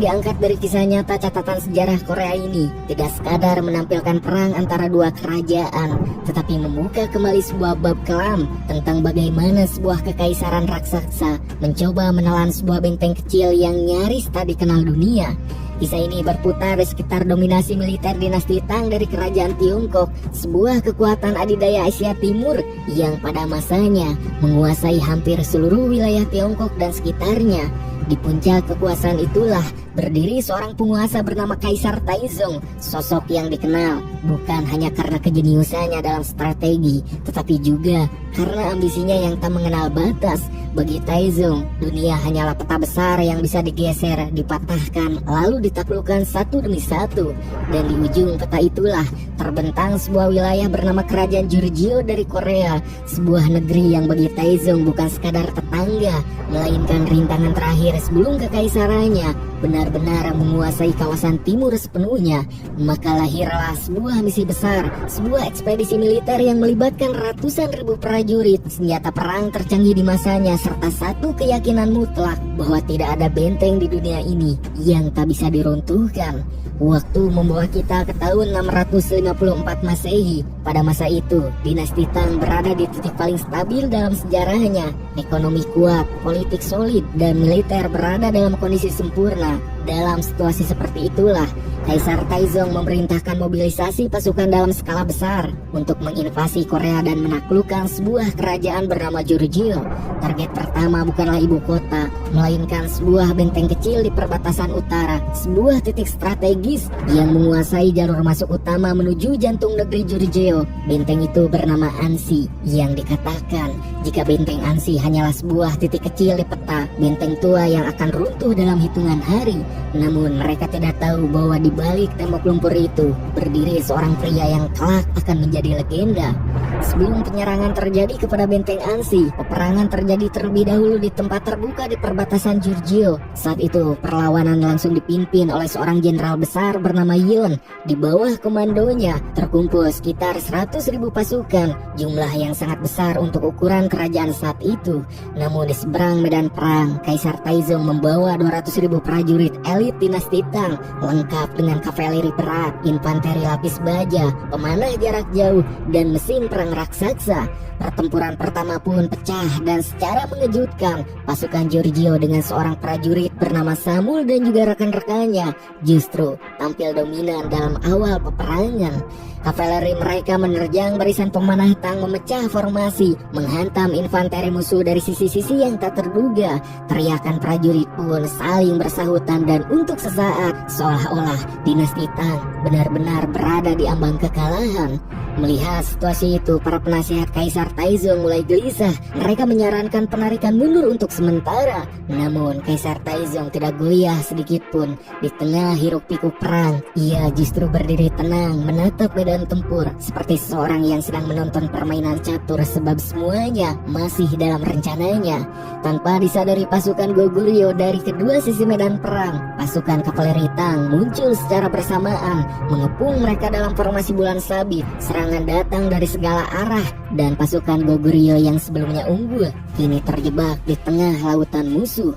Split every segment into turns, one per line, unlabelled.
diangkat dari kisah nyata catatan sejarah Korea ini tidak sekadar menampilkan perang antara dua kerajaan, tetapi membuka kembali sebuah bab kelam tentang bagaimana sebuah kekaisaran raksasa mencoba menelan sebuah benteng kecil yang nyaris tak dikenal dunia. Kisah ini berputar di sekitar dominasi militer dinasti Tang dari kerajaan Tiongkok, sebuah kekuatan adidaya Asia Timur yang pada masanya menguasai hampir seluruh wilayah Tiongkok dan sekitarnya. Di puncak kekuasaan itulah berdiri seorang penguasa bernama Kaisar Taizong, sosok yang dikenal bukan hanya karena kejeniusannya dalam strategi, tetapi juga karena ambisinya yang tak mengenal batas. Bagi Taizong, dunia hanyalah peta besar yang bisa digeser, dipatahkan, lalu ditaklukkan satu demi satu. Dan di ujung peta itulah terbentang sebuah wilayah bernama Kerajaan Jurjio dari Korea, sebuah negeri yang bagi Taizong bukan sekadar tetangga, melainkan rintangan terakhir sebelum kekaisarannya benar-benar menguasai kawasan timur sepenuhnya. Maka lahirlah sebuah misi besar, sebuah ekspedisi militer yang melibatkan ratusan ribu prajurit, senjata perang tercanggih di masanya, serta satu keyakinan mutlak bahwa tidak ada benteng di dunia ini yang tak bisa diruntuhkan. Waktu membawa kita ke tahun 654 Masehi. Pada masa itu, dinasti Tang berada di titik paling stabil dalam sejarahnya. Ekonomi kuat, politik solid, dan militer berada dalam kondisi sempurna. Dalam situasi seperti itulah, Kaisar Taizong memerintahkan mobilisasi pasukan dalam skala besar untuk menginvasi Korea dan menaklukkan sebuah kerajaan bernama Jurjio. Target pertama bukanlah ibu kota, melainkan sebuah benteng kecil di perbatasan utara, sebuah titik strategis yang menguasai jalur masuk utama menuju jantung negeri Jurjio. Benteng itu bernama Ansi, yang dikatakan jika benteng Ansi hanyalah sebuah titik kecil di peta, benteng tua yang akan runtuh dalam hitungan hari. Namun mereka tidak tahu bahwa di balik tembok lumpur itu berdiri seorang pria yang kelak akan menjadi legenda. Sebelum penyerangan terjadi kepada benteng Ansi, peperangan terjadi terlebih dahulu di tempat terbuka di perbatasan Jurjio. Saat itu perlawanan langsung dipimpin oleh seorang jenderal besar bernama Yon. Di bawah komandonya terkumpul sekitar 100.000 pasukan, jumlah yang sangat besar untuk ukuran kerajaan saat itu. Namun di seberang medan perang, Kaisar Taizong membawa 200.000 prajurit elit dinasti Tang, lengkap dengan kavaleri berat, infanteri lapis baja, pemanah jarak jauh, dan mesin perang raksasa. Pertempuran pertama pun pecah dan secara mengejutkan, pasukan Jurjio dengan seorang prajurit bernama Samul dan juga rekan-rekannya justru tampil dominan dalam awal peperangan. Kavaleri mereka menerjang barisan pemanah Tang, memecah formasi, menghantam infanteri musuh dari sisi-sisi yang tak terduga. Teriakan prajurit pun saling bersahutan dan untuk sesaat seolah-olah dinasti Tang benar-benar berada di ambang kekalahan. Melihat situasi itu, para penasihat Kaisar Taizong mulai gelisah. Mereka menyarankan penarikan mundur untuk sementara. Namun Kaisar Taizong tidak goyah sedikit pun. Di tengah hiruk-pikuk perang, ia justru berdiri tenang menatap medan tempur seperti seseorang yang sedang menonton permainan catur, sebab semuanya masih dalam rencananya. Tanpa disadari pasukan Goguryeo dari kedua sisi medan perang, pasukan kavaleri Tang muncul secara bersamaan, mengepung mereka dalam formasi bulan sabit. Serangan datang dari segala arah dan pasukan Goguryeo yang sebelumnya unggul kini terjebak di tengah lautan musuh.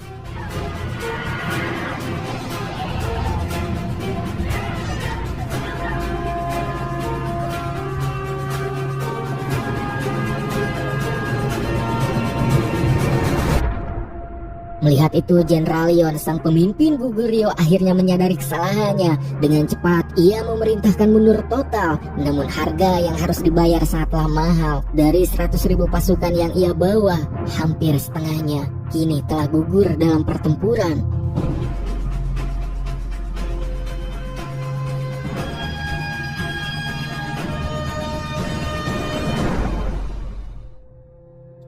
Melihat itu, Jenderal Yon, sang pemimpin Goguryeo, akhirnya menyadari kesalahannya. Dengan cepat, ia memerintahkan mundur total. Namun harga yang harus dibayar sangatlah mahal. Dari 100.000 pasukan yang ia bawa, hampir setengahnya kini telah gugur dalam pertempuran.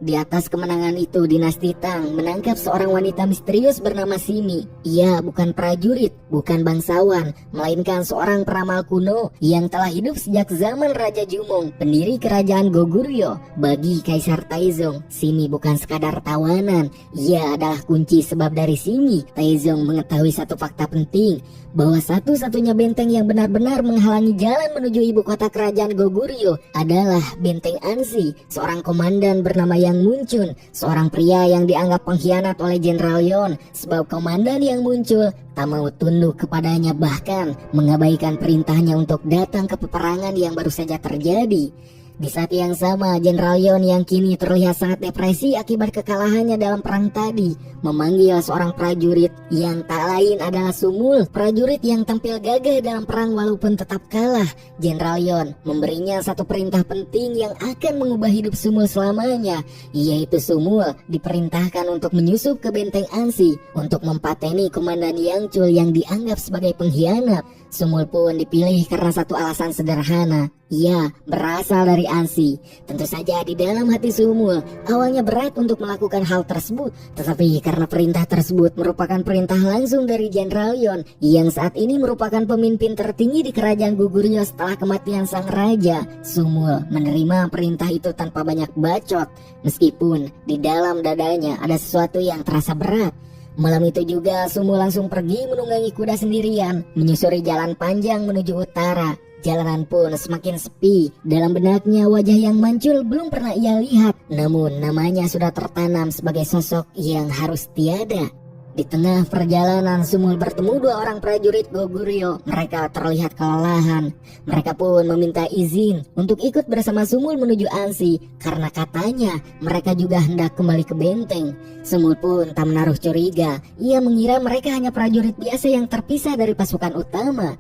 Di atas kemenangan itu, dinasti Tang menangkap seorang wanita misterius bernama Simi. Ia bukan prajurit, bukan bangsawan, melainkan seorang peramal kuno yang telah hidup sejak zaman Raja Jumong, pendiri kerajaan Goguryeo. Bagi Kaisar Taizong, Simi bukan sekadar tawanan. Ia adalah kunci, sebab dari Simi, Taizong mengetahui satu fakta penting, bahwa satu-satunya benteng yang benar-benar menghalangi jalan menuju ibu kota kerajaan Goguryeo adalah benteng Ansi. Seorang komandan bernama Yang Yang Muncun, seorang pria yang dianggap pengkhianat oleh Jenderal Yon, sebab komandan Yang muncul tak mau tunduk kepadanya, bahkan mengabaikan perintahnya untuk datang ke peperangan yang baru saja terjadi. Di saat yang sama, Jenderal Yon yang kini terlihat sangat depresi akibat kekalahannya dalam perang tadi, memanggil seorang prajurit yang tak lain adalah Sumul, prajurit yang tampil gagah dalam perang walaupun tetap kalah. Jenderal Yon memberinya satu perintah penting yang akan mengubah hidup Sumul selamanya, yaitu Sumul diperintahkan untuk menyusup ke benteng Ansi untuk mempateni komandan Yangcul yang dianggap sebagai pengkhianat. Sumul pun dipilih karena satu alasan sederhana. Ia berasal dari Ansi. Tentu saja di dalam hati Sumul awalnya berat untuk melakukan hal tersebut, tetapi karena perintah tersebut merupakan perintah langsung dari Jenderal Yon yang saat ini merupakan pemimpin tertinggi di kerajaan Goguryeo setelah kematian sang raja, Sumul menerima perintah itu tanpa banyak bacot, meskipun di dalam dadanya ada sesuatu yang terasa berat. Malam itu juga Sumul langsung pergi menunggangi kuda sendirian, menyusuri jalan panjang menuju utara. Jalanan pun semakin sepi. Dalam benaknya wajah Yang Muncul belum pernah ia lihat, namun namanya sudah tertanam sebagai sosok yang harus tiada. Di tengah perjalanan Sumul bertemu dua orang prajurit Goguryeo. Mereka terlihat kelelahan. Mereka pun meminta izin untuk ikut bersama Sumul menuju Ansi, karena katanya mereka juga hendak kembali ke benteng. Sumul pun tak menaruh curiga. Ia mengira mereka hanya prajurit biasa yang terpisah dari pasukan utama.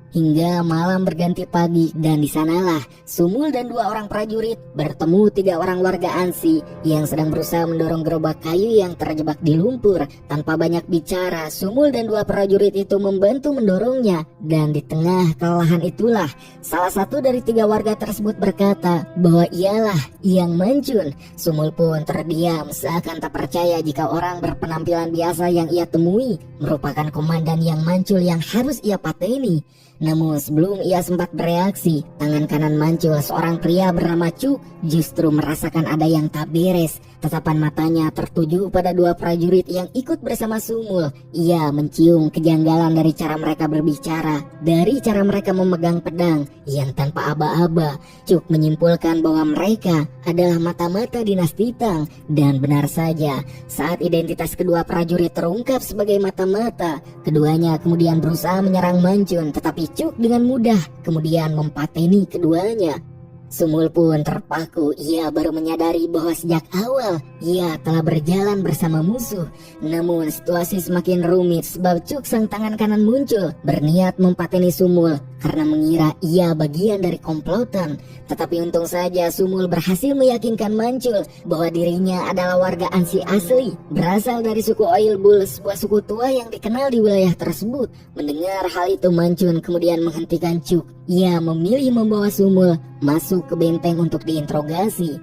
Hingga malam berganti pagi, dan di sanalah Sumul dan dua orang prajurit bertemu tiga orang warga Ansi yang sedang berusaha mendorong gerobak kayu yang terjebak di lumpur. Tanpa banyak bicara, Sumul dan dua prajurit itu membantu mendorongnya, dan di tengah kelelahan itulah salah satu dari tiga warga tersebut berkata bahwa ialah Yang Muncul. Sumul pun terdiam seakan tak percaya jika orang berpenampilan biasa yang ia temui merupakan komandan Yang Muncul yang harus ia pateni. Namun sebelum ia sempat bereaksi, tangan kanan Muncul, seorang pria bernama Cuk, justru merasakan ada yang tak beres. Tatapan matanya tertuju pada dua prajurit yang ikut bersama Sumul. Ia mencium kejanggalan dari cara mereka berbicara, dari cara mereka memegang pedang yang tanpa aba-aba. Cuk menyimpulkan bahwa mereka adalah mata-mata dinasti Tang. Dan benar saja, saat identitas kedua prajurit terungkap sebagai mata-mata, keduanya kemudian berusaha menyerang Muncul, tetapi Cuk dengan mudah kemudian mempateni keduanya. Sumul pun terpaku. Ia baru menyadari bahwa sejak awal ia telah berjalan bersama musuh. Namun situasi semakin rumit sebab Cuk sang tangan kanan muncul berniat mempateni Sumul karena mengira ia bagian dari komplotan. Tetapi untung saja Sumul berhasil meyakinkan Muncul bahwa dirinya adalah warga Ansi asli, berasal dari suku Oilbull, sebuah suku tua yang dikenal di wilayah tersebut. Mendengar hal itu, Muncul kemudian menghentikan Cuk. Ia memilih membawa Sumul masuk ke benteng untuk diinterogasi.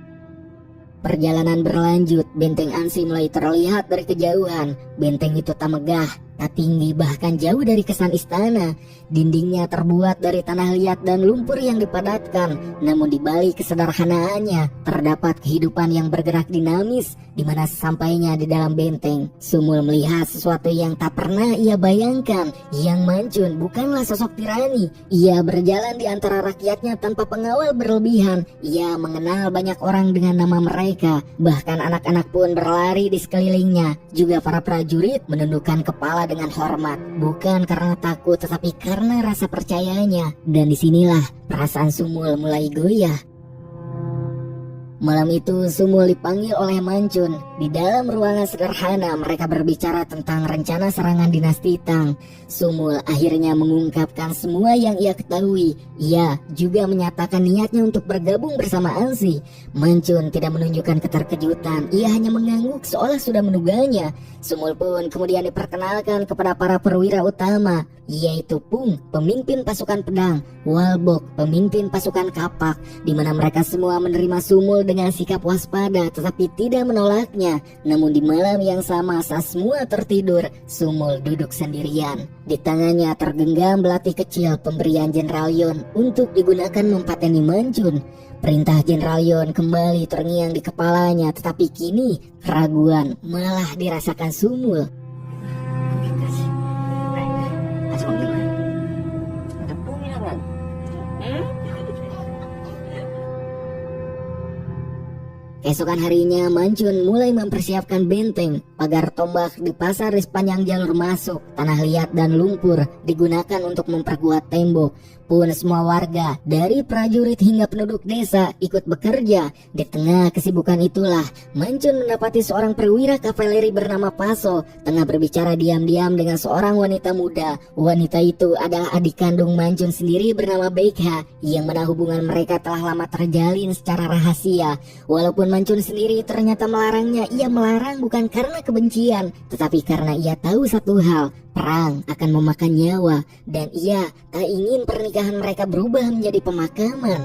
Perjalanan berlanjut, benteng Ansi mulai terlihat dari kejauhan. Benteng itu tak megah, tak tinggi, bahkan jauh dari kesan istana. Dindingnya terbuat dari tanah liat dan lumpur yang dipadatkan. Namun di balik kesederhanaannya terdapat kehidupan yang bergerak dinamis, di mana sampainya di dalam benteng, Sumul melihat sesuatu yang tak pernah ia bayangkan. Yang Muncul bukanlah sosok tirani. Ia berjalan di antara rakyatnya tanpa pengawal berlebihan. Ia mengenal banyak orang dengan nama mereka. Bahkan anak-anak pun berlari di sekelilingnya. Juga para prajurit menundukkan kepala dengan hormat, bukan karena takut tetapi karena rasa percayanya. Dan disinilah perasaan Sumul mulai goyah. Malam itu Sumul dipanggil oleh Muncul. Di dalam ruangan sederhana mereka berbicara tentang rencana serangan dinasti Tang. Sumul akhirnya mengungkapkan semua yang ia ketahui. Ia juga menyatakan niatnya untuk bergabung bersama Ansi. Muncul tidak menunjukkan keterkejutan. Ia hanya mengangguk seolah sudah menuganya. Sumul pun kemudian diperkenalkan kepada para perwira utama, yaitu Pung, pemimpin pasukan pedang, Walbok, pemimpin pasukan kapak, di mana mereka semua menerima Sumul dengan sikap waspada tetapi tidak menolaknya. Namun di malam yang sama saat semua tertidur, Sumul duduk sendirian. Di tangannya tergenggam belati kecil pemberian Jenderal Yon untuk digunakan mempateni Muncul. Perintah Jenderal Yon kembali terngiang di kepalanya, tetapi kini keraguan malah dirasakan Sumul. Keesokan harinya, Mancun mulai mempersiapkan benteng. Pagar tombak dipasang di sepanjang jalur masuk. Tanah liat dan lumpur digunakan untuk memperkuat tembok. Pun semua warga, dari prajurit hingga penduduk desa, ikut bekerja. Di tengah kesibukan itulah, Mancun mendapati seorang perwira kavaleri bernama Paso tengah berbicara diam-diam dengan seorang wanita muda. Wanita itu adalah adik kandung Mancun sendiri bernama Bekha, yang mana hubungan mereka telah lama terjalin secara rahasia. Walaupun Mancun sendiri ternyata melarangnya, ia melarang bukan karena kebencian, tetapi karena ia tahu satu hal, perang akan memakan nyawa, dan ia tak ingin pernikahan mereka berubah menjadi pemakaman.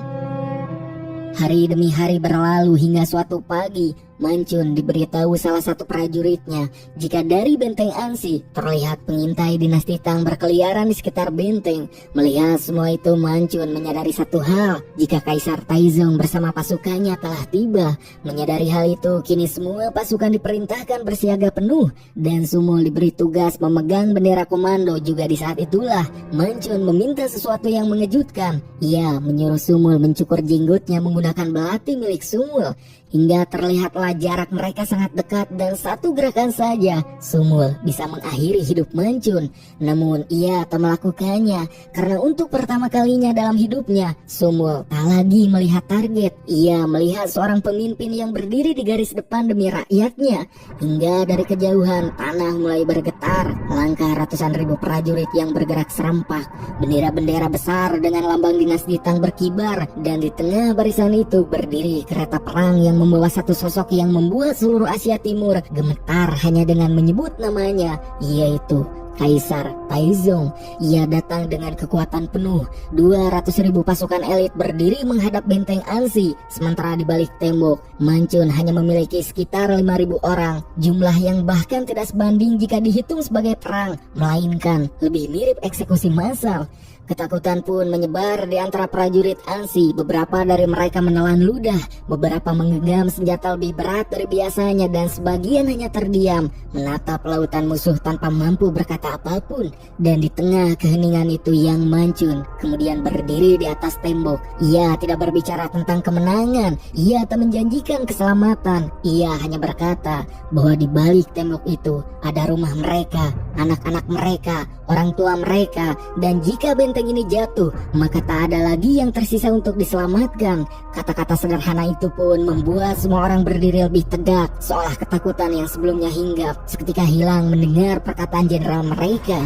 Hari demi hari berlalu hingga suatu pagi, Mancun diberitahu salah satu prajuritnya jika dari benteng Ansi terlihat pengintai dinasti Tang berkeliaran di sekitar benteng. Melihat semua itu, Mancun menyadari satu hal, jika Kaisar Taizong bersama pasukannya telah tiba. Menyadari hal itu, kini semua pasukan diperintahkan bersiaga penuh dan Sumul diberi tugas memegang bendera komando. Juga di saat itulah Mancun meminta sesuatu yang mengejutkan. Ia menyuruh Sumul mencukur jenggotnya menggunakan belati milik Sumul, hingga terlihatlah jarak mereka sangat dekat dan satu gerakan saja Sumul bisa mengakhiri hidup Mancun. Namun ia tak melakukannya karena untuk pertama kalinya dalam hidupnya Sumul tak lagi melihat target. Ia melihat seorang pemimpin yang berdiri di garis depan demi rakyatnya. Hingga dari kejauhan tanah mulai bergetar. Langkah ratusan ribu prajurit yang bergerak serempak. Bendera-bendera besar dengan lambang dinasti Tang berkibar, dan di tengah barisan itu berdiri kereta perang yang membawa satu sosok yang membuat seluruh Asia Timur gemetar hanya dengan menyebut namanya, yaitu Kaisar Taizong. Ia datang dengan kekuatan penuh. 200.000 pasukan elit berdiri menghadap benteng Ansi. Sementara di balik tembok, Mancun hanya memiliki sekitar 5.000 orang. Jumlah yang bahkan tidak sebanding jika dihitung sebagai perang, melainkan lebih mirip eksekusi massal. Ketakutan pun menyebar di antara prajurit Ansi. Beberapa dari mereka menelan ludah, beberapa menggenggam senjata lebih berat dari biasanya, dan sebagian hanya terdiam menatap lautan musuh tanpa mampu berkata apapun. Dan di tengah keheningan itu, Yang Mancun kemudian berdiri di atas tembok. Ia tidak berbicara tentang kemenangan, ia tak menjanjikan keselamatan. Ia hanya berkata bahwa di balik tembok itu ada rumah mereka, anak-anak mereka, orang tua mereka, dan jika benteng ini jatuh, maka tak ada lagi yang tersisa untuk diselamatkan. Kata-kata sederhana itu pun membuat semua orang berdiri lebih tegak, seolah ketakutan yang sebelumnya hinggap seketika hilang mendengar perkataan jenderal mereka.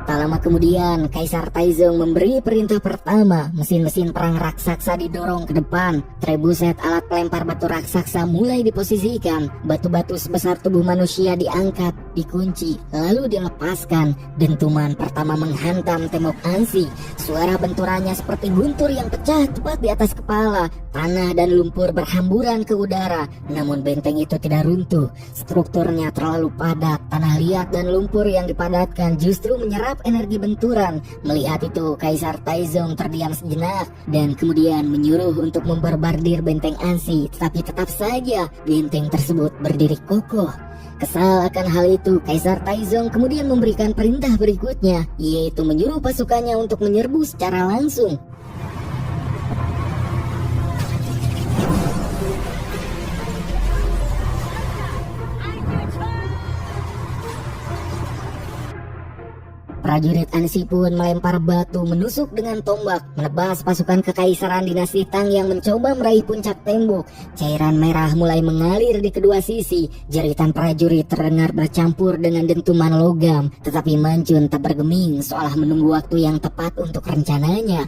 Tak lama kemudian, Kaisar Taizong memberi perintah pertama. Mesin-mesin perang raksasa didorong ke depan. Trebuset alat pelempar batu raksasa mulai diposisikan. Batu-batu sebesar tubuh manusia diangkat, dikunci, lalu dilepaskan. Dentuman pertama menghantam tembok Ansi. Suara benturannya seperti guntur yang pecah tepat di atas kepala. Tanah dan lumpur berhamburan ke udara. Namun benteng itu tidak runtuh. Strukturnya terlalu padat. Tanah liat dan lumpur yang dipadatkan justru menyerap energi benturan. Melihat itu, Kaisar Taizong terdiam sejenak dan kemudian menyuruh untuk membarbardir benteng Ansi. Tetapi tetap saja benteng tersebut berdiri kokoh. Kesal akan hal itu, Kaisar Taizong kemudian memberikan perintah berikutnya, yaitu menyuruh pasukannya untuk menyerbu secara langsung. Prajurit Ansi pun melempar batu menusuk dengan tombak, menebas pasukan kekaisaran dinasti Tang yang mencoba meraih puncak tembok. Cairan merah mulai mengalir di kedua sisi. Jeritan prajurit terdengar bercampur dengan dentuman logam. Tetapi Mancun tak bergeming, seolah menunggu waktu yang tepat untuk rencananya.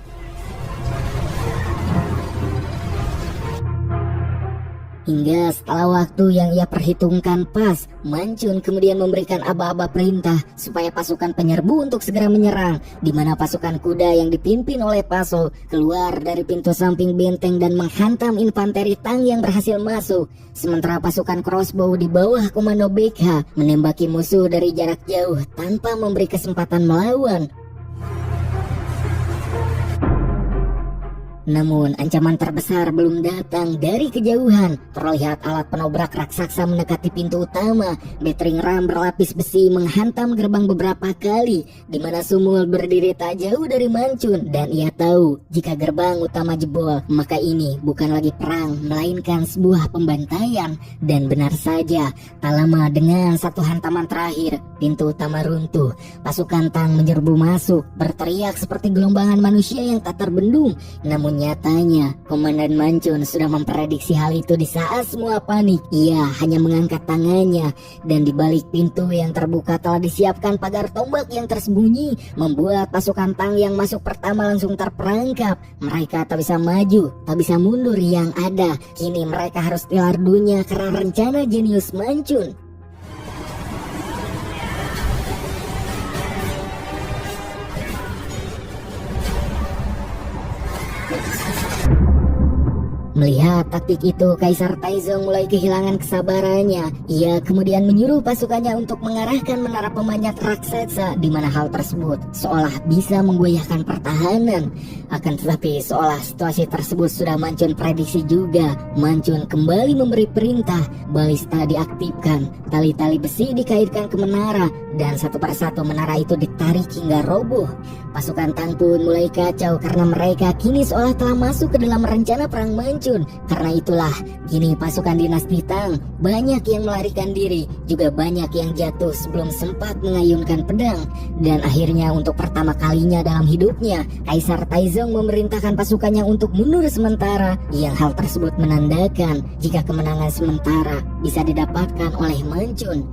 Hingga setelah waktu yang ia perhitungkan pas, Mancun kemudian memberikan aba-aba perintah supaya pasukan penyerbu untuk segera menyerang, di mana pasukan kuda yang dipimpin oleh Paso keluar dari pintu samping benteng dan menghantam infanteri Tang yang berhasil masuk. Sementara pasukan crossbow di bawah komando Bekha menembaki musuh dari jarak jauh tanpa memberi kesempatan melawan. Namun ancaman terbesar belum datang. Dari kejauhan terlihat alat penobrak raksasa mendekati pintu utama. Battering ram berlapis besi menghantam gerbang beberapa kali, di mana Sumul berdiri tak jauh dari Mancun, dan ia tahu jika gerbang utama jebol, maka ini bukan lagi perang melainkan sebuah pembantaian. Dan benar saja, tak lama dengan satu hantaman terakhir pintu utama runtuh. Pasukan Tang menyerbu masuk, berteriak seperti gelombangan manusia yang tak terbendung. Namun nyatanya Komandan Mancun sudah memprediksi hal itu di saat semua panik. Ia hanya mengangkat tangannya, dan di balik pintu yang terbuka telah disiapkan pagar tombak yang tersembunyi, membuat pasukan Tang yang masuk pertama langsung terperangkap. Mereka tak bisa maju, tak bisa mundur. Yang ada kini mereka harus tilar dunia karena rencana jenius Mancun. Melihat taktik itu, Kaisar Taizong mulai kehilangan kesabarannya. Ia kemudian menyuruh pasukannya untuk mengarahkan menara pemanjat raksasa, di mana hal tersebut seolah bisa menggoyahkan pertahanan. Akan tetapi seolah situasi tersebut sudah Mancun prediksi juga. Mancun kembali memberi perintah, balista diaktifkan, tali-tali besi dikaitkan ke menara, dan satu persatu menara itu ditarik hingga roboh. Pasukan Tang pun mulai kacau karena mereka kini seolah telah masuk ke dalam rencana perang Mancun. Karena itulah kini pasukan dinasti Tang banyak yang melarikan diri, juga banyak yang jatuh sebelum sempat mengayunkan pedang. Dan akhirnya untuk pertama kalinya dalam hidupnya, Kaisar Taizong memerintahkan pasukannya untuk mundur sementara, yang hal tersebut menandakan jika kemenangan sementara bisa didapatkan oleh Mancun.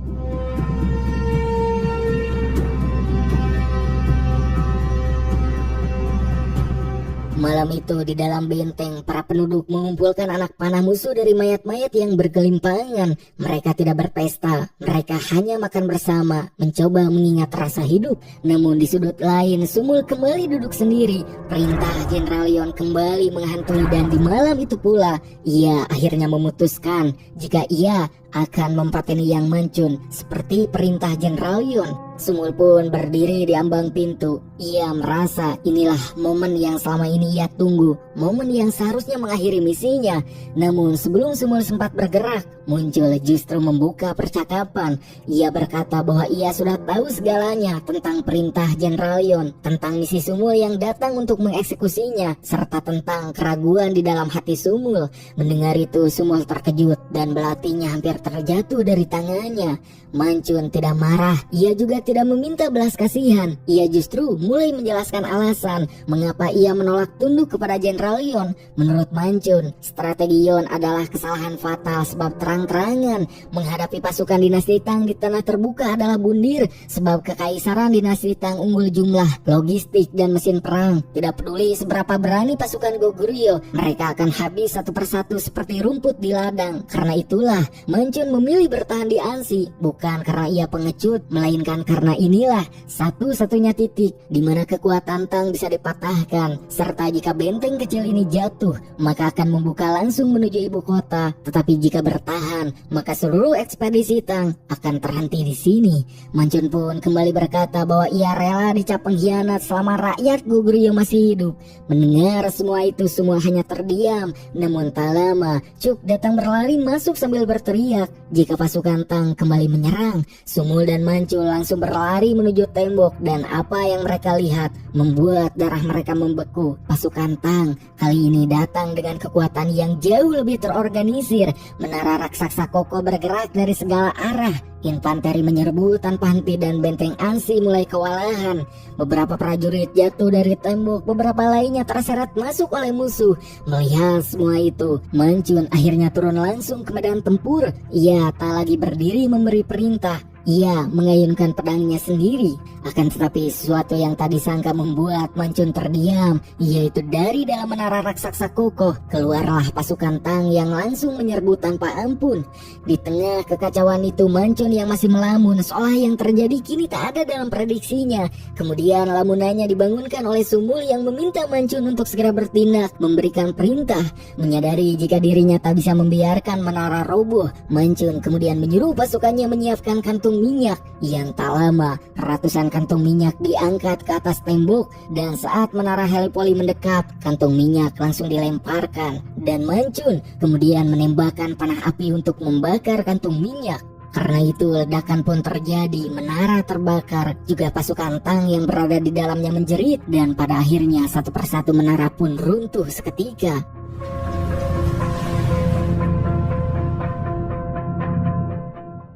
Malam itu di dalam benteng, para penduduk mengumpulkan anak panah musuh dari mayat-mayat yang bergelimpangan. Mereka tidak berpesta, mereka hanya makan bersama, mencoba mengingat rasa hidup. Namun di sudut lain, Sumul kembali duduk sendiri. Perintah Jenderal Yon kembali menghantui, dan di malam itu pula ia akhirnya memutuskan jika ia akan mempateni Yang Mancun seperti perintah Jenderal Yon. Sumul pun berdiri di ambang pintu. Ia merasa inilah momen yang selama ini ia tunggu, momen yang seharusnya mengakhiri misinya. Namun sebelum Sumul sempat bergerak, muncul justru membuka percakapan. Ia berkata bahwa ia sudah tahu segalanya tentang perintah Jenderal Yon, tentang misi Sumul yang datang untuk mengeksekusinya, serta tentang keraguan di dalam hati Sumul. Mendengar itu, Sumul terkejut dan belatinya hampir terjatuh dari tangannya. Mancun tidak marah, ia juga tidak meminta belas kasihan. Ia justru mulai menjelaskan alasan mengapa ia menolak tunduk kepada Jenderal Yon. Menurut Mancun, strategi Yon adalah kesalahan fatal, sebab terang-terangan menghadapi pasukan dinasti Tang di tanah terbuka adalah bundir, sebab kekaisaran dinasti Tang unggul jumlah, logistik, dan mesin perang. Tidak peduli seberapa berani pasukan Goguryeo, mereka akan habis satu persatu seperti rumput di ladang. Karena itulah Mancun memilih bertahan di Ansi, bukan karena ia pengecut, melainkan karena inilah satu-satunya titik di mana kekuatan Tang bisa dipatahkan, serta jika benteng kecil ini jatuh, maka akan membuka langsung menuju ibu kota. Tetapi jika bertahan, maka seluruh ekspedisi Tang akan terhenti di sini. Mancun pun kembali berkata bahwa ia rela dicap pengkhianat selama rakyat Goguryeo masih hidup. Mendengar semua itu, semua hanya terdiam. Namun tak lama, Cuk datang berlari masuk sambil berteriak jika pasukan Tang kembali menyerang. Sumul dan Mancul langsung berlari menuju tembok, dan apa yang mereka lihat membuat darah mereka membeku. Pasukan Tang kali ini datang dengan kekuatan yang jauh lebih terorganisir. Menara raksasa kokoh bergerak dari segala arah. Infanteri menyerbu tanpa henti dan benteng Ansi mulai kewalahan. Beberapa prajurit jatuh dari tembok, beberapa lainnya terseret masuk oleh musuh. Melihat semua itu, Mancun akhirnya turun langsung ke medan tempur. Ia tak lagi berdiri memberi perintah, ia mengayunkan pedangnya sendiri. Akan tetapi sesuatu yang tak disangka membuat Mancun terdiam, yaitu dari dalam menara raksasa kokoh keluarlah pasukan Tang yang langsung menyerbu tanpa ampun. Di tengah kekacauan itu, Mancun yang masih melamun seolah yang terjadi kini tak ada dalam prediksinya. Kemudian lamunannya dibangunkan oleh Sumul yang meminta Mancun untuk segera bertindak, memberikan perintah. Menyadari jika dirinya tak bisa membiarkan menara roboh, Mancun kemudian menyuruh pasukannya menyiapkan kantung kantong minyak. Yang tak lama, ratusan kantong minyak diangkat ke atas tembok, dan saat menara Helipoli mendekat, kantong minyak langsung dilemparkan, dan Mancun kemudian menembakkan panah api untuk membakar kantong minyak. Karena itu ledakan pun terjadi, menara terbakar, juga pasukan Tang yang berada di dalamnya menjerit, dan pada akhirnya satu persatu menara pun runtuh seketika.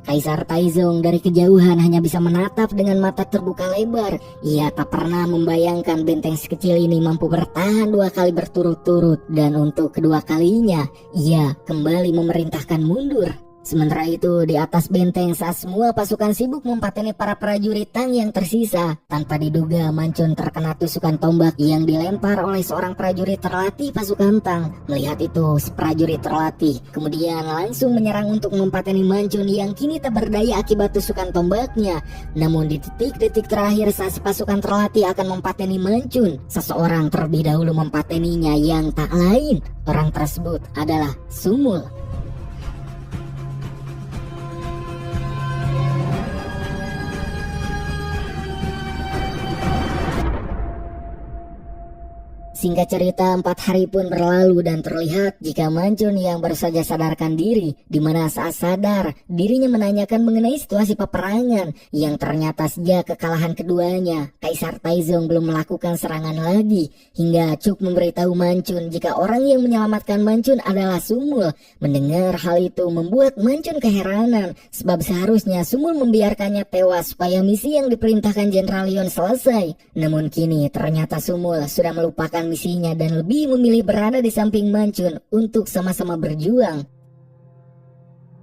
Kaisar Taizong dari kejauhan hanya bisa menatap dengan mata terbuka lebar. Ia tak pernah membayangkan benteng sekecil ini mampu bertahan 2 kali berturut-turut, dan untuk kedua kalinya ia kembali memerintahkan mundur. Sementara itu di atas benteng, saat semua pasukan sibuk mempateni para prajurit Tang yang tersisa, tanpa diduga Mancun terkena tusukan tombak yang dilempar oleh seorang prajurit terlatih pasukan Tang. Melihat itu, si prajurit terlatih kemudian langsung menyerang untuk mempateni Mancun yang kini tak berdaya akibat tusukan tombaknya. Namun di detik-detik terakhir saat si pasukan terlatih akan mempateni Mancun, seseorang terlebih dahulu mempateninya, yang tak lain orang tersebut adalah Sumul. Singkat cerita, 4 hari pun berlalu dan terlihat jika Mancun yang baru saja sadarkan diri, di mana saat sadar dirinya menanyakan mengenai situasi peperangan yang ternyata sejak kekalahan keduanya, Kaisar Taizong belum melakukan serangan lagi, hingga Cuk memberitahu Mancun jika orang yang menyelamatkan Mancun adalah Sumul. Mendengar hal itu membuat Mancun keheranan, sebab seharusnya Sumul membiarkannya tewas supaya misi yang diperintahkan Jenderal Yon selesai. Namun kini ternyata Sumul sudah melupakan misinya dan lebih memilih berada di samping Mancun untuk sama-sama berjuang.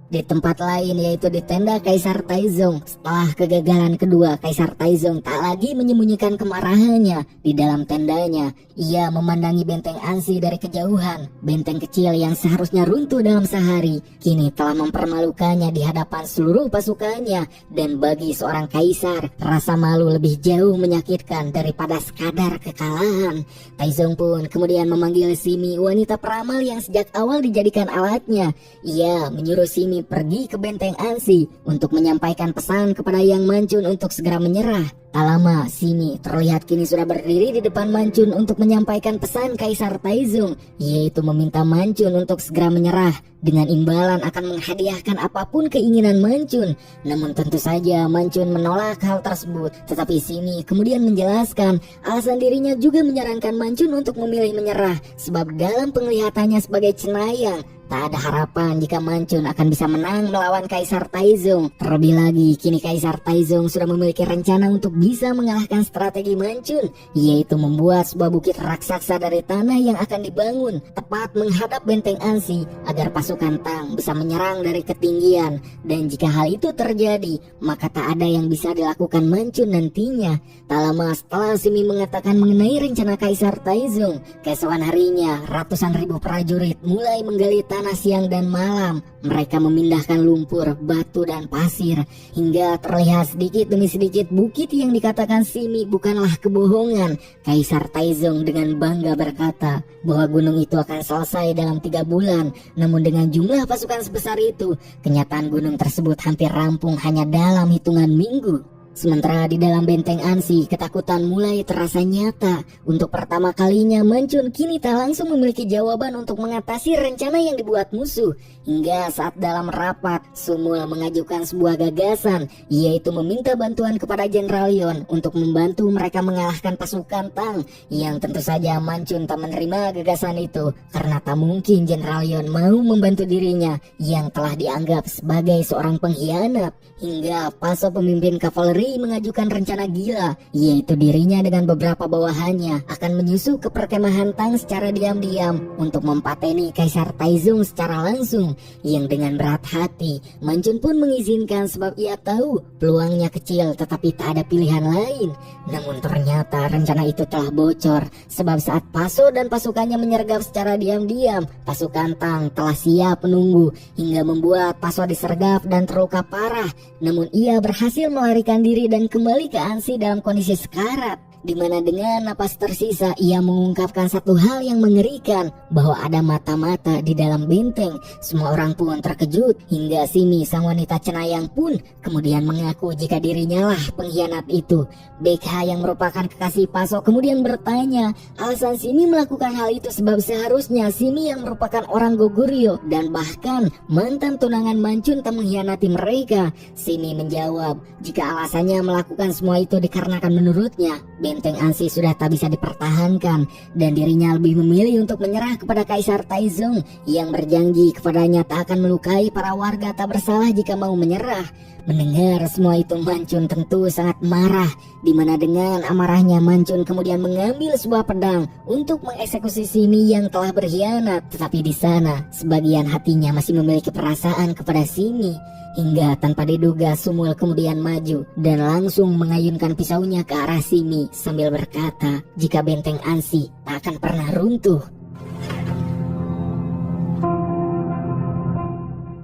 Di tempat lain, yaitu di tenda Kaisar Taizong, setelah kegagalan kedua, Kaisar Taizong tak lagi menyembunyikan kemarahannya di dalam tendanya. Ia memandangi benteng Ansi dari kejauhan. Benteng kecil yang seharusnya runtuh dalam sehari, kini telah mempermalukannya di hadapan seluruh pasukannya. Dan bagi seorang kaisar, rasa malu lebih jauh menyakitkan daripada sekadar kekalahan. Taizong pun kemudian memanggil Simi, wanita peramal yang sejak awal dijadikan alatnya. Ia menyuruh Simi pergi ke benteng Ansi untuk menyampaikan pesan kepada Yang Mancun untuk segera menyerah. Tak lama, Simi terlihat kini sudah berdiri di depan Mancun untuk menyampaikan pesan Kaisar Taizong, yaitu meminta Mancun untuk segera menyerah dengan imbalan akan menghadiahkan apapun keinginan Mancun. Namun tentu saja Mancun menolak hal tersebut, tetapi Simi kemudian menjelaskan alasan dirinya juga menyarankan Mancun untuk memilih menyerah, sebab dalam penglihatannya sebagai cenayang, tak ada harapan jika Mancun akan bisa menang melawan Kaisar Taizong. Terlebih lagi, kini Kaisar Taizong sudah memiliki rencana untuk bisa mengalahkan strategi Mancun, yaitu membuat sebuah bukit raksasa dari tanah yang akan dibangun tepat menghadap benteng Ansi agar pasukan Tang bisa menyerang dari ketinggian. Dan jika hal itu terjadi, maka tak ada yang bisa dilakukan Mancun nantinya. Tak lama setelah Simi mengatakan mengenai rencana Kaisar Taizong, keesokan harinya ratusan ribu prajurit mulai menggali tanah siang dan malam. Mereka memindahkan lumpur, batu, dan pasir hingga terlihat sedikit demi sedikit bukit yang dikatakan Simi bukanlah kebohongan. Kaisar Taizong dengan bangga berkata bahwa gunung itu akan selesai dalam 3 bulan. Namun dengan jumlah pasukan sebesar itu, kenyataan gunung tersebut hampir rampung hanya dalam hitungan minggu. Sementara di dalam benteng Ansi, ketakutan mulai terasa nyata. Untuk pertama kalinya Mancun kini tak langsung memiliki jawaban untuk mengatasi rencana yang dibuat musuh. Hingga saat dalam rapat, Sumul mengajukan sebuah gagasan, yaitu meminta bantuan kepada Jenderal Yon untuk membantu mereka mengalahkan pasukan Tang. Yang tentu saja Mancun tak menerima gagasan itu, karena tak mungkin Jenderal Yon mau membantu dirinya yang telah dianggap sebagai seorang pengkhianat. Hingga Paso, pemimpin kavaleri, mengajukan rencana gila, yaitu dirinya dengan beberapa bawahannya akan menyusup ke perkemahan Tang secara diam-diam untuk mempateni Kaisar Taizong secara langsung. Yang dengan berat hati, Mancun pun mengizinkan sebab ia tahu peluangnya kecil tetapi tak ada pilihan lain. Namun ternyata rencana itu telah bocor, sebab saat Paso dan pasukannya menyergap secara diam-diam, pasukan Tang telah siap menunggu hingga membuat Paso disergap dan terluka parah. Namun ia berhasil melarikan diri dan kembali ke Ansi dalam kondisi sekarat. di mana dengan napas tersisa ia mengungkapkan satu hal yang mengerikan, bahwa ada mata-mata di dalam benteng. Semua orang pun terkejut, hingga Simi sang wanita cenayang pun kemudian mengaku jika dirinya lah pengkhianat itu. Bekha yang merupakan kekasih Paso kemudian bertanya, alasan Simi melakukan hal itu sebab seharusnya Simi yang merupakan orang Goguryeo dan bahkan mantan tunangan Mancun tak mengkhianati mereka. Simi menjawab jika alasannya melakukan semua itu dikarenakan menurutnya benteng Ansi sudah tak bisa dipertahankan dan dirinya lebih memilih untuk menyerah kepada Kaisar Taizong yang berjanji kepadanya tak akan melukai para warga tak bersalah jika mau menyerah. Mendengar semua itu Mancun tentu sangat marah, di mana dengan amarahnya Mancun kemudian mengambil sebuah pedang untuk mengeksekusi Simi yang telah berkhianat. Tetapi di sana sebagian hatinya masih memiliki perasaan kepada Simi. Hingga tanpa diduga Sumul kemudian maju dan langsung mengayunkan pisaunya ke arah Simi sambil berkata jika benteng Ansi tak akan pernah runtuh.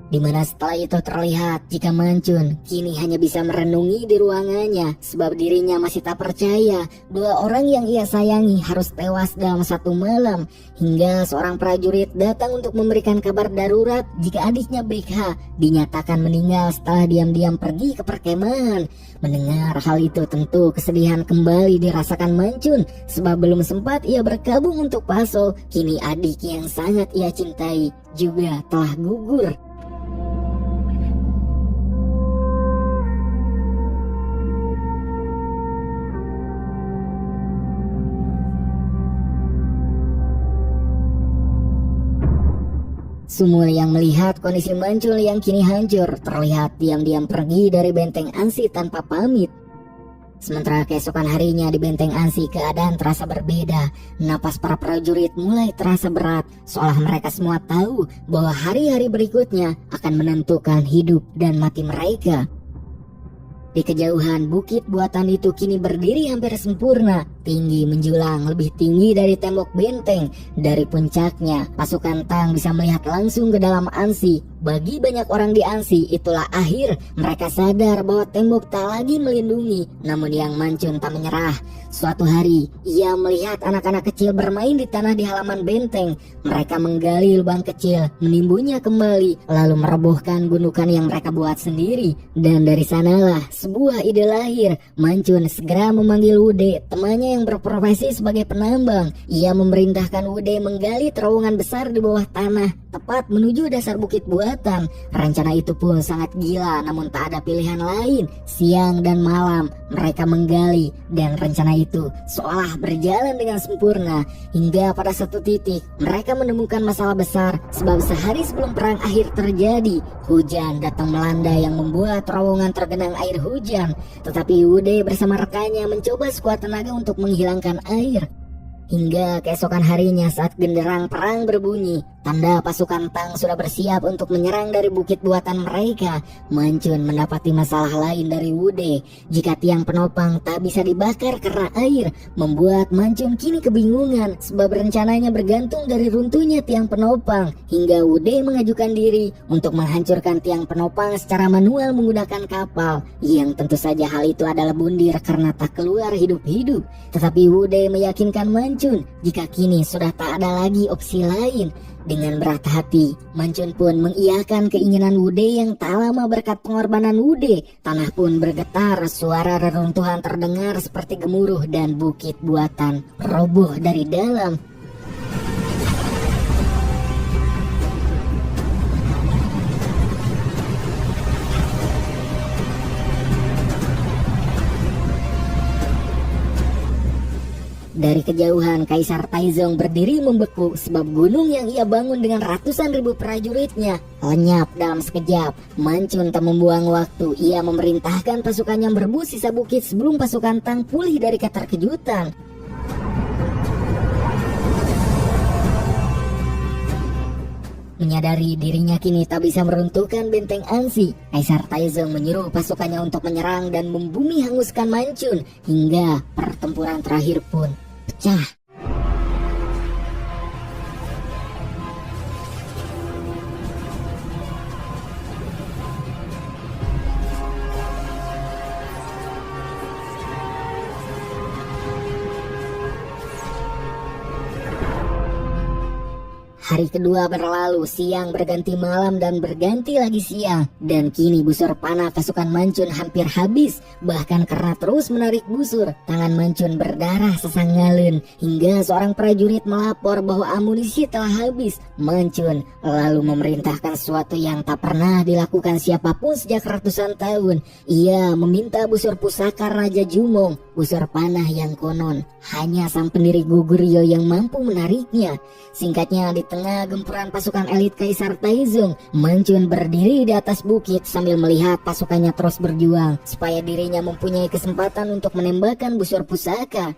Di mana setelah itu terlihat jika Mancun kini hanya bisa merenungi di ruangannya sebab dirinya masih tak percaya dua orang yang ia sayangi harus tewas dalam satu malam, hingga seorang prajurit datang untuk memberikan kabar darurat jika adiknya Bekha dinyatakan meninggal setelah diam-diam pergi ke perkemahan. Mendengar hal itu tentu kesedihan kembali dirasakan Mancun sebab belum sempat ia berkabung untuk Paso, kini adik yang sangat ia cintai juga telah gugur. Sumul yang melihat kondisi Mancun yang kini hancur terlihat diam-diam pergi dari benteng Ansi tanpa pamit. Sementara keesokan harinya di benteng Ansi keadaan terasa berbeda. Napas para prajurit mulai terasa berat, seolah mereka semua tahu bahwa hari-hari berikutnya akan menentukan hidup dan mati mereka. Di kejauhan bukit buatan itu kini berdiri hampir sempurna, tinggi menjulang lebih tinggi dari tembok benteng. Dari puncaknya pasukan Tang bisa melihat langsung ke dalam Ansi. Bagi banyak orang di Ansi itulah akhir mereka sadar bahwa tembok tak lagi melindungi. Namun yang Mancun tak menyerah. Suatu hari ia melihat anak-anak kecil bermain di tanah di halaman benteng. Mereka menggali lubang kecil, menimbunnya kembali, lalu merobohkan gundukan yang mereka buat sendiri. Dan dari sanalah sebuah ide lahir. Mancun segera memanggil Wude, temannya yang berprofesi sebagai penambang. Ia memerintahkan Wude menggali terowongan besar di bawah tanah, tepat menuju dasar bukit buatan. Rencana itu pun sangat gila, namun tak ada pilihan lain. Siang dan malam mereka menggali, dan rencana itu seolah berjalan dengan sempurna. Hingga pada satu titik mereka menemukan masalah besar, sebab sehari sebelum perang akhir terjadi, hujan datang melanda yang membuat terowongan tergenang air hujan. Tetapi Wude bersama rekannya mencoba sekuat tenaga untuk menghilangkan air. Hingga keesokan harinya saat genderang perang berbunyi, tanda pasukan Tang sudah bersiap untuk menyerang dari bukit buatan mereka. Mancun mendapati masalah lain dari Wude. Jika tiang penopang tak bisa dibakar karena air, membuat Mancun kini kebingungan sebab rencananya bergantung dari runtuhnya tiang penopang. Hingga Wude mengajukan diri untuk menghancurkan tiang penopang secara manual menggunakan kapal, yang tentu saja hal itu adalah bundir karena tak keluar hidup-hidup. Tetapi Wude meyakinkan Mancun jika kini sudah tak ada lagi opsi lain. Dengan berat hati, Mancun pun mengiyakan keinginan Wude yang tak lama berkat pengorbanan Wude. Tanah pun bergetar, suara reruntuhan terdengar seperti gemuruh dan bukit buatan roboh dari dalam. Dari kejauhan Kaisar Taizong berdiri membeku sebab gunung yang ia bangun dengan ratusan ribu prajuritnya lenyap dalam sekejap. Mancun tak membuang waktu, ia memerintahkan pasukannya berebut sisa bukit sebelum pasukan Tang pulih dari keterkejutan. Menyadari dirinya kini tak bisa meruntuhkan benteng Ansi, Kaisar Taizong menyuruh pasukannya untuk menyerang dan membumi hanguskan Mancun hingga pertempuran terakhir pun pecah. Hari kedua berlalu, siang berganti malam dan berganti lagi siang. Dan kini busur panah pasukan Mancun hampir habis. Bahkan karena terus menarik busur, tangan Mancun berdarah sesanggalun. Hingga seorang prajurit melapor bahwa amunisi telah habis. Mancun lalu memerintahkan sesuatu yang tak pernah dilakukan siapapun sejak ratusan tahun. Ia meminta busur pusaka Raja Jumong, busur panah yang konon hanya sang pendiri Goguryeo yang mampu menariknya. Singkatnya, di tengah gempuran pasukan elit Kaisar Taizong, Mancun berdiri di atas bukit sambil melihat pasukannya terus berjuang supaya dirinya mempunyai kesempatan untuk menembakkan busur pusaka.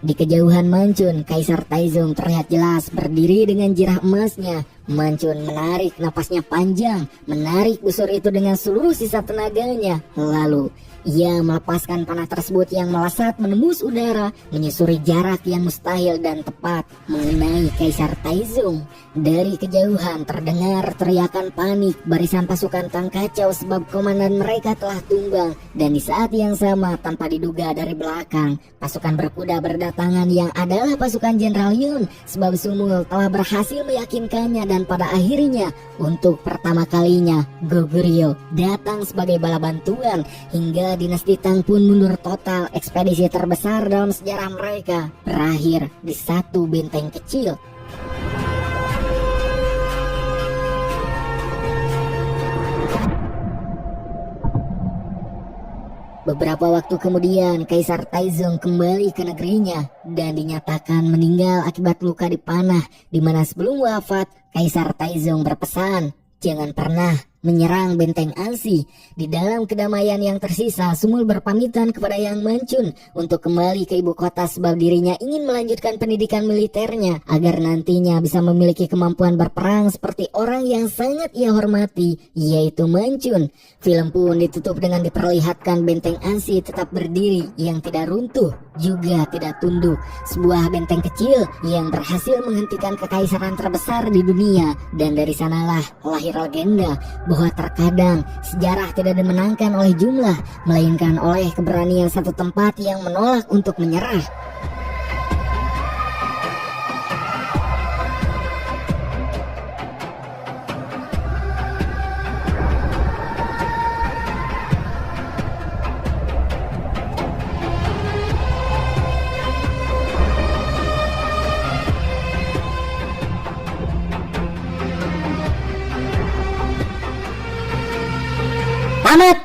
Di kejauhan Mancun, Kaisar Taizong terlihat jelas berdiri dengan jirah emasnya. Mancun menarik napasnya panjang, menarik busur itu dengan seluruh sisa tenaganya. Lalu ia melepaskan panah tersebut yang melesat menembus udara, menyusuri jarak yang mustahil dan tepat mengenai Kaisar Taizong. Dari kejauhan terdengar teriakan panik barisan pasukan Tang Kacau sebab komandan mereka telah tumbang. Dan di saat yang sama, tanpa diduga dari belakang, pasukan berkuda berdatangan yang adalah pasukan Jenderal Yun, sebab Sumul telah berhasil meyakinkannya. Dan pada akhirnya, untuk pertama kalinya, Goguryeo datang sebagai bala bantuan, hingga dinasti Tang pun mundur total. Ekspedisi terbesar dalam sejarah mereka berakhir di satu benteng kecil. Beberapa waktu kemudian, Kaisar Taizong kembali ke negerinya dan dinyatakan meninggal akibat luka di panah, di mana sebelum wafat, Kaisar Taizong berpesan, jangan pernah menyerang benteng Ansi. Di dalam kedamaian yang tersisa, Sumul berpamitan kepada Yang Mancun untuk kembali ke ibu kota sebab dirinya ingin melanjutkan pendidikan militernya agar nantinya bisa memiliki kemampuan berperang seperti orang yang sangat ia hormati, yaitu Mancun. Film pun ditutup dengan diperlihatkan benteng Ansi tetap berdiri yang tidak runtuh, juga tidak tunduk. Sebuah benteng kecil yang berhasil menghentikan kekaisaran terbesar di dunia. Dan dari sanalah lahir legenda bahwa terkadang sejarah tidak dimenangkan oleh jumlah, melainkan oleh keberanian satu tempat yang menolak untuk menyerah. Tamat!